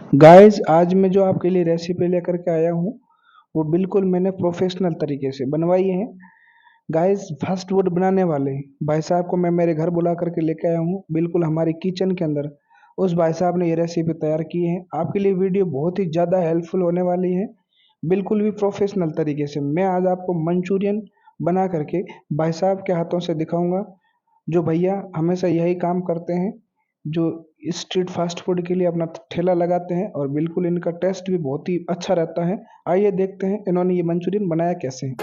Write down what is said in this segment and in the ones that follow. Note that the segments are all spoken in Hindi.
गाइस आज मैं जो आपके लिए रेसिपी लेकर के आया हूँ वो बिल्कुल मैंने प्रोफेशनल तरीके से बनवाई है। गाइस फास्ट फूड बनाने वाले भाई साहब को मैं मेरे घर बुला करके लेके आया हूँ, बिल्कुल हमारे किचन के अंदर उस भाई साहब ने ये रेसिपी तैयार की है। आपके लिए वीडियो बहुत ही ज़्यादा हेल्पफुल होने वाली है, बिल्कुल भी प्रोफेशनल तरीके से मैं आज आपको मंचूरियन बना करके भाई साहब के हाथों से दिखाऊंगा। जो भैया हमेशा यही काम करते हैं, जो स्ट्रीट फास्ट फूड के लिए अपना ठेला लगाते हैं और बिल्कुल इनका टेस्ट भी बहुत ही अच्छा रहता है। आइए देखते हैं इन्होंने ये मंचूरियन बनाया कैसे है।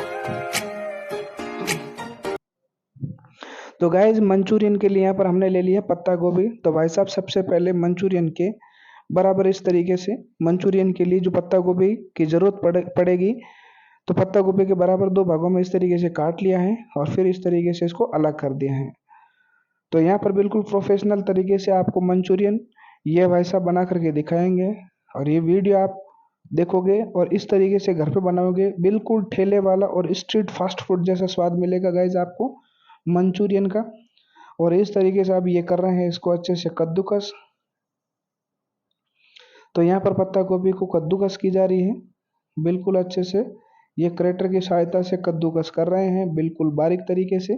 तो गाइज मंचूरियन के लिए यहाँ पर हमने ले लिया पत्ता गोभी। तो भाई साहब सबसे पहले मंचूरियन के बराबर इस तरीके से मंचूरियन के लिए जो पत्ता गोभी की जरूरत पड़ेगी, तो पत्ता गोभी के बराबर दो भागों में इस तरीके से काट लिया है और फिर इस तरीके से इसको अलग कर दिया है। तो यहाँ पर बिल्कुल प्रोफेशनल तरीके से आपको मंचूरियन ये भाई साहब बना करके दिखाएंगे और ये वीडियो आप देखोगे और इस तरीके से घर पे बनाओगे, बिल्कुल ठेले वाला और स्ट्रीट फास्ट फूड जैसा स्वाद मिलेगा गाइज आपको मंचूरियन का। और इस तरीके से आप ये कर रहे हैं इसको अच्छे से कद्दूकस। तो यहाँ पर पत्ता गोभी को कद्दूकस की जा रही है बिल्कुल अच्छे से, ये ग्रेटर की सहायता से कद्दूकस कर रहे हैं बिल्कुल बारीक तरीके से,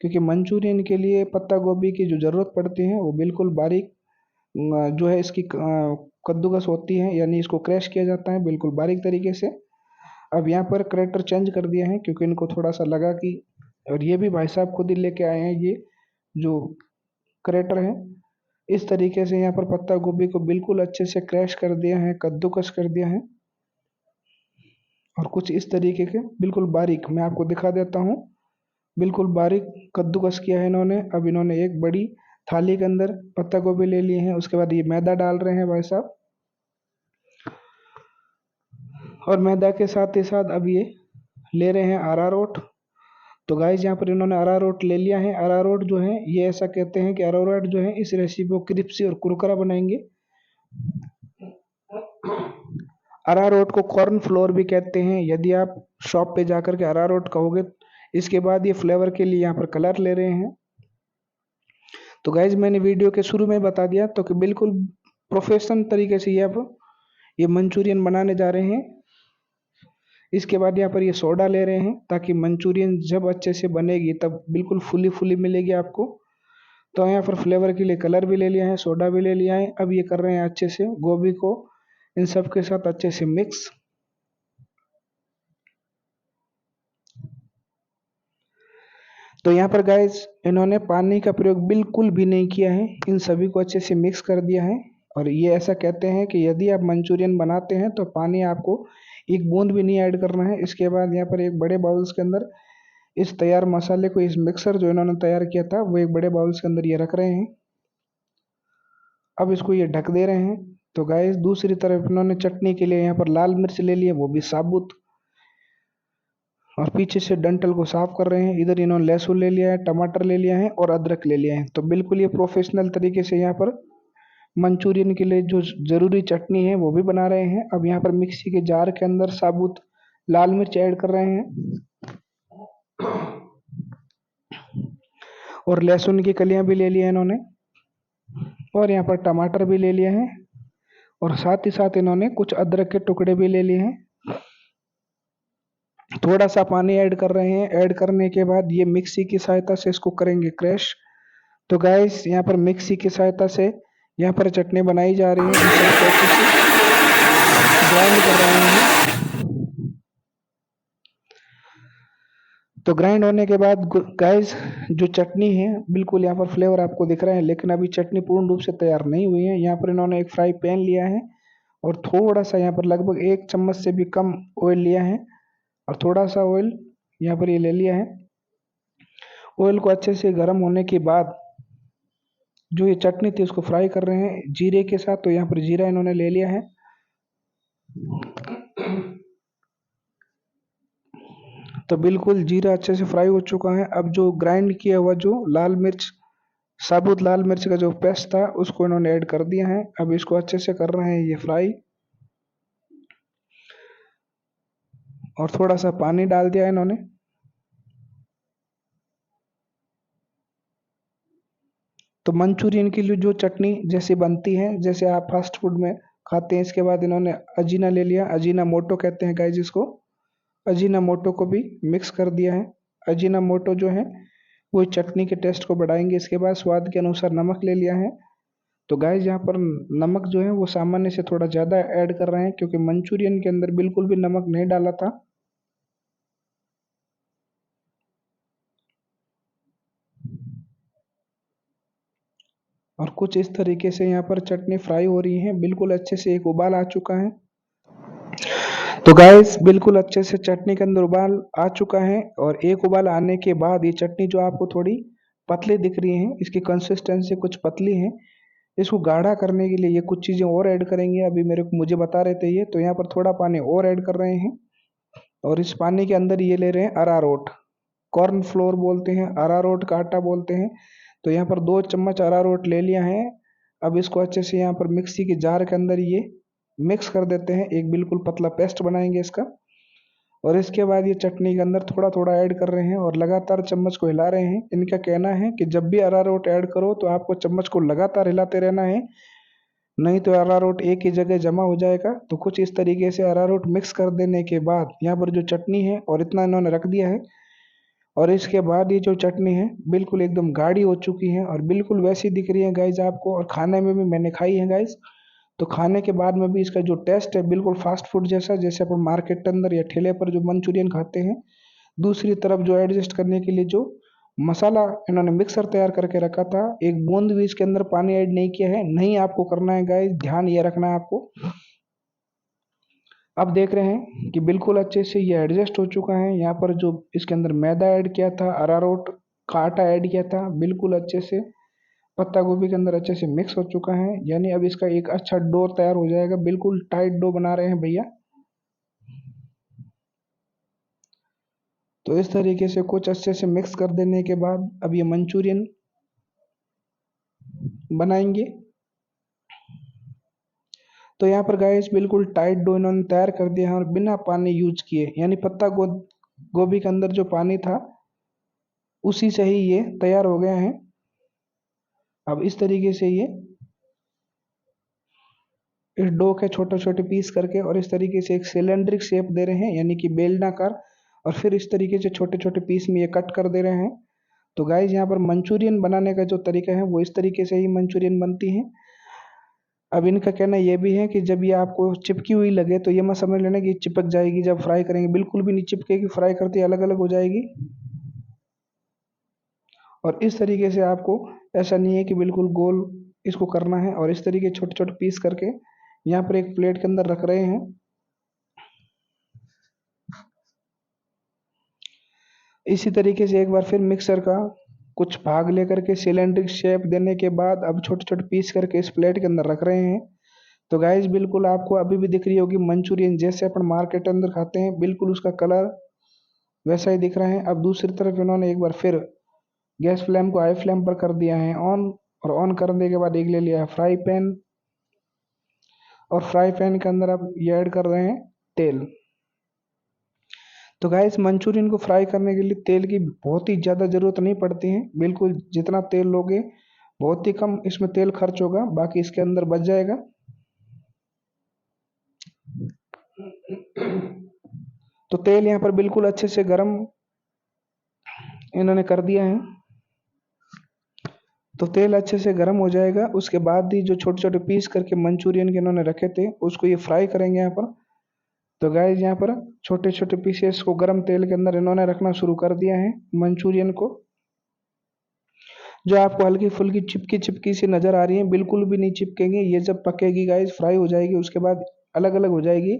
क्योंकि मंचूरियन के लिए पत्ता गोभी की जो ज़रूरत पड़ती है वो बिल्कुल बारीक जो है इसकी कद्दूकस होती है, यानी इसको क्रैश किया जाता है बिल्कुल बारीक तरीके से। अब यहाँ पर करेक्टर चेंज कर दिया है क्योंकि इनको थोड़ा सा लगा कि, और ये भी भाई साहब खुद ही लेके आए हैं ये जो करेक्टर है। इस तरीके से यहाँ पर पत्ता गोभी को बिल्कुल अच्छे से क्रैश कर दिया है, कद्दूकस कर दिया है और कुछ इस तरीके के बिल्कुल बारीक मैं आपको दिखा देता हूँ, बिल्कुल बारीक कद्दूकस किया है इन्होंने। अब इन्होंने एक बड़ी थाली के अंदर पत्ता गोभी ले लिए हैं, उसके बाद ये मैदा डाल रहे हैं भाई साहब और मैदा के साथ ही साथ अब ये ले रहे हैं अरारोट। तो गाइस यहाँ पर इन्होंने अरारोट ले लिया है। अरारोट जो है ये ऐसा कहते हैं कि अरारोट जो है इस रेसिपी को क्रिस्पी और कुरकुरा बनाएंगे। अरारोट को कॉर्न फ्लोर भी कहते हैं यदि आप शॉप पे जाकर के अरारोट कहोगे। इसके बाद ये फ्लेवर के लिए यहाँ पर कलर ले रहे हैं। तो गाइज मैंने वीडियो के शुरू में बता दिया तो कि बिल्कुल प्रोफेशनल तरीके से ये अब ये मंचूरियन बनाने जा रहे हैं। इसके बाद यहाँ पर ये सोडा ले रहे हैं ताकि मंचूरियन जब अच्छे से बनेगी तब बिल्कुल फुली फुली मिलेगी आपको। तो यहाँ पर फ्लेवर के लिए कलर भी ले लिया है, सोडा भी ले लिया है। अब ये कर रहे हैं अच्छे से गोभी को इन सब के साथ अच्छे से मिक्स। तो यहाँ पर गाइस इन्होंने पानी का प्रयोग बिल्कुल भी नहीं किया है, इन सभी को अच्छे से मिक्स कर दिया है। और ये ऐसा कहते हैं कि यदि आप मंचूरियन बनाते हैं तो पानी आपको एक बूंद भी नहीं ऐड करना है। इसके बाद यहाँ पर एक बड़े बाउल्स के अंदर इस तैयार मसाले को, इस मिक्सर जो इन्होंने तैयार किया था वो एक बड़े बाउल्स के अंदर ये रख रहे हैं। अब इसको ये ढक दे रहे हैं। तो गाइस दूसरी तरफ इन्होंने चटनी के लिए यहाँ पर लाल मिर्च ले लिया, वो भी साबुत, और पीछे से डंठल को साफ कर रहे हैं। इधर इन्होंने लहसुन ले लिया है, टमाटर ले लिया है और अदरक ले लिया है। तो बिल्कुल ये प्रोफेशनल तरीके से यहाँ पर मंचूरियन के लिए जो जरूरी चटनी है वो भी बना रहे हैं। अब यहाँ पर मिक्सी के जार के अंदर साबुत लाल मिर्च ऐड कर रहे हैं और लहसुन की कलियां भी ले ली है इन्होंने, और यहाँ पर टमाटर भी ले लिया है और साथ ही साथ इन्होंने कुछ अदरक के टुकड़े भी ले लिए हैं। थोड़ा सा पानी ऐड कर रहे हैं। ऐड करने के बाद ये मिक्सी की सहायता से इसको करेंगे क्रैश। तो गाइस यहाँ पर मिक्सी की सहायता से यहाँ पर चटनी बनाई जा रही है, इन सबको अच्छे से ग्राइंड कर रहे हैं। तो ग्राइंड होने के बाद गाइस जो चटनी है बिल्कुल यहाँ पर फ्लेवर आपको दिख रहा है, लेकिन अभी चटनी पूर्ण रूप से तैयार नहीं हुई है। यहाँ पर इन्होंने एक फ्राई पैन लिया है और थोड़ा सा यहाँ पर लगभग 1 चम्मच से भी कम ऑयल लिया है और थोड़ा सा ऑयल यहाँ पर ये ले लिया है। ऑयल को अच्छे से गर्म होने के बाद जो ये चटनी थी उसको फ्राई कर रहे हैं जीरे के साथ। तो यहाँ पर जीरा इन्होंने ले लिया है। तो बिल्कुल जीरा अच्छे से फ्राई हो चुका है। अब जो ग्राइंड किया हुआ जो लाल मिर्च, साबुत लाल मिर्च का जो पेस्ट था उसको इन्होंने ऐड कर दिया है। अब इसको अच्छे से कर रहे हैं ये फ्राई और थोड़ा सा पानी डाल दिया इन्होंने। तो मंचूरियन के लिए जो चटनी जैसे बनती है, जैसे आप फास्ट फूड में खाते हैं। इसके बाद इन्होंने अजीना ले लिया, अजीना मोटो कहते हैं गाइज इसको। अजीना मोटो को भी मिक्स कर दिया है। अजीना मोटो जो है वो चटनी के टेस्ट को बढ़ाएंगे। इसके बाद स्वाद के अनुसार नमक ले लिया है। तो गाइज यहाँ पर नमक जो है वो सामान्य से थोड़ा ज़्यादा ऐड कर रहे हैं, क्योंकि मंचूरियन के अंदर बिल्कुल भी नमक नहीं डाला था। और कुछ इस तरीके से यहाँ पर चटनी फ्राई हो रही है, बिल्कुल अच्छे से एक उबाल आ चुका है। तो गाइस बिल्कुल अच्छे से चटनी के अंदर उबाल आ चुका है, और एक उबाल आने के बाद ये चटनी जो आपको थोड़ी पतली दिख रही है, इसकी कंसिस्टेंसी कुछ पतली है। इसको गाढ़ा करने के लिए ये कुछ चीज़ें और ऐड करेंगे। अभी मुझे बता रहे थे ये, तो यहाँ पर थोड़ा पानी और ऐड कर रहे हैं। और इस पानी के अंदर ये ले रहे हैं अरारोट, कॉर्न फ्लोर बोलते हैं, अरारोट का आटा बोलते हैं। तो यहाँ पर 2 चम्मच अरारोट ले लिया है। अब इसको अच्छे से यहाँ पर मिक्सी के जार के अंदर ये मिक्स कर देते हैं, एक बिल्कुल पतला पेस्ट बनाएंगे इसका। और इसके बाद ये चटनी के अंदर थोड़ा थोड़ा ऐड कर रहे हैं और लगातार चम्मच को हिला रहे हैं। इनका कहना है कि जब भी अरारोट ऐड करो तो आपको चम्मच को लगातार हिलाते रहना है, नहीं तो अरारोट एक ही जगह जमा हो जाएगा। तो कुछ इस तरीके से अरारोट मिक्स कर देने के बाद यहाँ पर जो चटनी है, और इतना इन्होंने रख दिया है, और इसके बाद ये जो चटनी है बिल्कुल एकदम गाढ़ी हो चुकी है और बिल्कुल वैसी दिख रही है गाइज आपको। और खाने में भी मैंने खाई है गाइज, तो खाने के बाद में भी इसका जो टेस्ट है बिल्कुल फास्ट फूड जैसा, जैसे अपन मार्केट के अंदर या ठेले पर जो मंचूरियन खाते हैं। दूसरी तरफ जो एडजस्ट करने के लिए जो मसाला इन्होंने मिक्सर तैयार करके रखा था, एक बूंद भी इसके अंदर पानी ऐड नहीं किया है, नहीं आपको करना है गाइस, ध्यान ये रखना है आपको। अब देख रहे हैं कि बिल्कुल अच्छे से ये एडजस्ट हो चुका है। यहाँ पर जो इसके अंदर मैदा ऐड किया था, अरारोट का आटा ऐड किया था, बिल्कुल अच्छे से पत्ता गोभी के अंदर अच्छे से मिक्स हो चुका है। यानी अब इसका एक अच्छा डो तैयार हो जाएगा। बिल्कुल टाइट डो बना रहे हैं भैया। तो इस तरीके से कुछ अच्छे से मिक्स कर देने के बाद अब ये मंचूरियन बनाएंगे। तो यहाँ पर गाइस बिल्कुल टाइट डो इन्होंने तैयार कर दिया है और बिना पानी यूज किए, यानी गोभी के अंदर जो पानी था उसी से ही ये तैयार हो गया है। अब इस तरीके से ये इस डो के छोटे छोटे पीस करके और इस तरीके से एक सिलेंड्रिक शेप दे रहे हैं, यानी कि बेलनाकार, और फिर इस तरीके से छोटे छोटे पीस में ये कट कर दे रहे हैं। तो गाइस यहाँ पर मंचूरियन बनाने का जो तरीका है वो इस तरीके से ही मंचूरियन बनती है। अब इनका कहना ये भी है कि जब ये आपको चिपकी हुई लगे तो ये मत समझ लेना कि चिपक जाएगी जब फ्राई करेंगे, बिल्कुल भी नहीं चिपकेगी, फ्राई करते अलग अलग हो जाएगी। और इस तरीके से आपको, ऐसा नहीं है कि बिल्कुल गोल इसको करना है, और इस तरीके छोटे छोटे पीस करके यहाँ पर एक प्लेट के अंदर रख रहे हैं। इसी तरीके से एक बार फिर मिक्सर का कुछ भाग लेकर के सिलेंड्रिक शेप देने के बाद अब छोटे छोटे पीस करके इस प्लेट के अंदर रख रहे हैं। तो गाइस बिल्कुल आपको अभी भी दिख रही होगी मंचूरियन जैसे अपन मार्केट के अंदर खाते हैं, बिल्कुल उसका कलर वैसा ही दिख रहा है। अब दूसरी तरफ इन्होंने एक बार फिर गैस फ्लेम को हाई फ्लेम पर कर दिया है ऑन, और ऑन करने के बाद एक ले लिया है फ्राई पैन, और फ्राई पैन के अंदर अब ये ऐड कर रहे हैं तेल। तो गाइस मंचूरियन को फ्राई करने के लिए तेल की बहुत ही ज़्यादा ज़रूरत नहीं पड़ती है, बिल्कुल जितना तेल लोगे बहुत ही कम इसमें तेल खर्च होगा, बाकी इसके अंदर बच जाएगा। तो तेल यहाँ पर बिल्कुल अच्छे से गर्म इन्होंने कर दिया है। तो तेल अच्छे से गर्म हो जाएगा, उसके बाद ही जो छोटे छोटे पीस करके मंचूरियन के इन्होंने रखे थे उसको ये फ्राई करेंगे यहाँ पर। तो गाइस यहाँ पर छोटे छोटे पीसेस को गर्म तेल के अंदर इन्होंने रखना शुरू कर दिया है मंचूरियन को। जो आपको हल्की फुल्की चिपकी चिपकी सी नजर आ रही है, बिल्कुल भी नहीं चिपकेंगी। ये जब पकेगी गाइस, फ्राई हो जाएगी, उसके बाद अलग अलग हो जाएगी।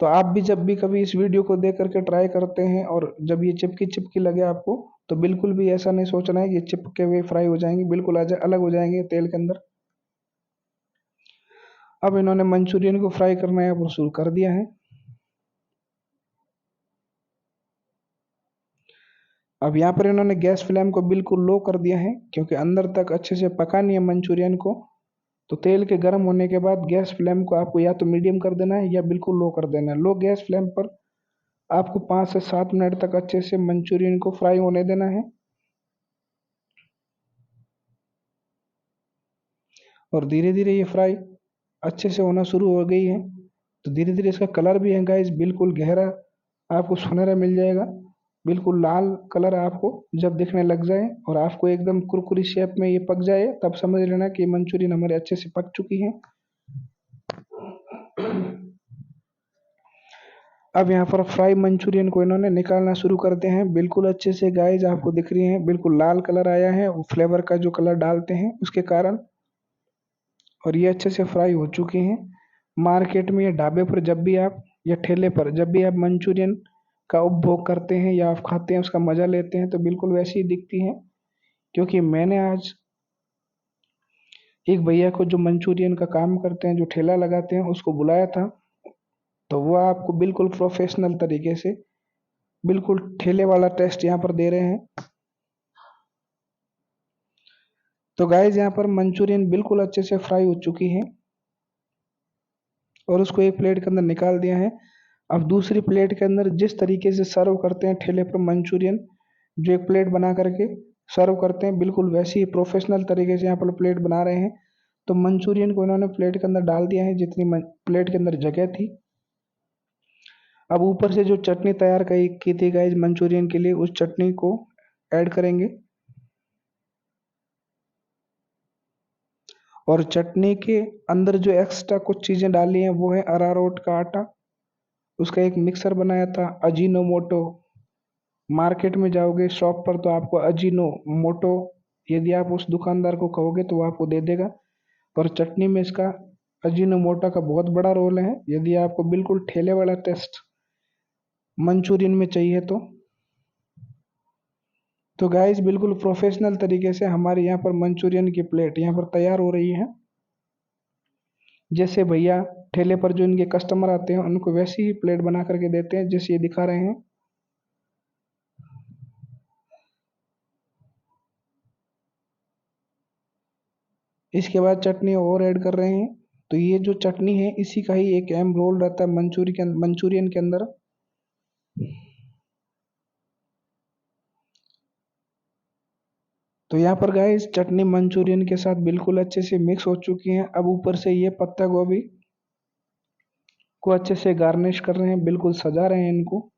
तो आप भी जब भी कभी इस वीडियो को देख करके ट्राई करते हैं और जब ये चिपकी चिपकी लगे आपको, तो बिल्कुल भी ऐसा नहीं सोचना है कि चिपके हुए फ्राई हो जाएंगे, बिल्कुल अलग हो जाएंगे तेल के अंदर। अब इन्होंने मंचूरियन को फ्राई करना है वो शुरू कर दिया है। अब यहाँ पर इन्होंने गैस फ्लेम को बिल्कुल लो कर दिया है, क्योंकि अंदर तक अच्छे से पकानी है मंचूरियन को। तो तेल के गर्म होने के बाद गैस फ्लेम को आपको या तो मीडियम कर देना है या बिल्कुल लो कर देना है। लो गैस फ्लेम पर आपको 5 से 7 मिनट तक अच्छे से मंचूरियन को फ्राई होने देना है। और धीरे धीरे ये फ्राई अच्छे से होना शुरू हो गई है। तो धीरे धीरे इसका कलर भी है गाइस बिल्कुल गहरा आपको सुनहरा मिल जाएगा। बिल्कुल लाल कलर आपको जब दिखने लग जाए और आपको एकदम कुरकुरी शेप में ये पक जाए, तब समझ लेना कि मंचूरियन हमारे अच्छे से पक चुकी है। अब यहाँ पर फ्राई मंचूरियन को इन्होंने निकालना शुरू करते हैं। बिल्कुल अच्छे से गाइस आपको दिख रही है, बिल्कुल लाल कलर आया है वो फ्लेवर का जो कलर डालते हैं उसके कारण, और ये अच्छे से फ्राई हो चुके हैं। मार्केट में या ढाबे पर जब भी आप या ठेले पर जब भी आप मंचूरियन का उपभोग करते हैं या आप खाते हैं, उसका मज़ा लेते हैं, तो बिल्कुल वैसी ही दिखती हैं। क्योंकि मैंने आज एक भैया को जो मंचूरियन का काम करते हैं, जो ठेला लगाते हैं, उसको बुलाया था। तो वो आपको बिल्कुल प्रोफेशनल तरीके से बिल्कुल ठेले वाला टेस्ट यहाँ पर दे रहे हैं। तो गाइस यहाँ पर मंचूरियन बिल्कुल अच्छे से फ्राई हो चुकी है और उसको एक प्लेट के अंदर निकाल दिया है। अब दूसरी प्लेट के अंदर जिस तरीके से सर्व करते हैं ठेले पर मंचूरियन, जो एक प्लेट बना करके सर्व करते हैं, बिल्कुल वैसे ही प्रोफेशनल तरीके से यहाँ पर प्लेट बना रहे हैं। तो मंचूरियन को इन्होंने प्लेट के अंदर डाल दिया है जितनी प्लेट के अंदर जगह थी। अब ऊपर से जो चटनी तैयार की थी गाइस मंचूरियन के लिए, उस चटनी को ऐड करेंगे। और चटनी के अंदर जो एक्स्ट्रा कुछ चीज़ें डाली हैं वो है अरारोट का आटा, उसका एक मिक्सर बनाया था, अजीनोमोटो। मार्केट में जाओगे शॉप पर तो आपको अजीनोमोटो यदि आप उस दुकानदार को कहोगे तो वो आपको दे देगा। पर चटनी में इसका अजीनोमोटो का बहुत बड़ा रोल है यदि आपको बिल्कुल ठेले वाला टेस्ट मंचूरियन में चाहिए तो गाइस बिल्कुल प्रोफेशनल तरीके से हमारे यहाँ पर मंचूरियन की प्लेट यहाँ पर तैयार हो रही है। जैसे भैया ठेले पर जो इनके कस्टमर आते हैं उनको वैसी ही प्लेट बना करके देते हैं जैसे ये दिखा रहे हैं। इसके बाद चटनी और ऐड कर रहे हैं। तो ये जो चटनी है इसी का ही एक अहम रोल रहता है मंचूरियन के अंदर। तो यहाँ पर गाइस चटनी मंचूरियन के साथ बिल्कुल अच्छे से मिक्स हो चुकी है। अब ऊपर से ये पत्ता गोभी को अच्छे से गार्निश कर रहे हैं, बिल्कुल सजा रहे हैं इनको।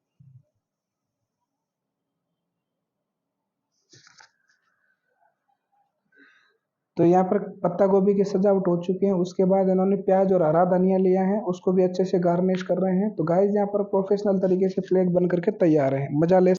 तो यहाँ पर पत्ता गोभी की सजावट हो चुकी है। उसके बाद इन्होंने प्याज और हरा धनिया लिया है, उसको भी अच्छे से गार्निश कर रहे हैं। तो गाइस यहाँ पर प्रोफेशनल तरीके से प्लेट बन करके तैयार है। मजा ले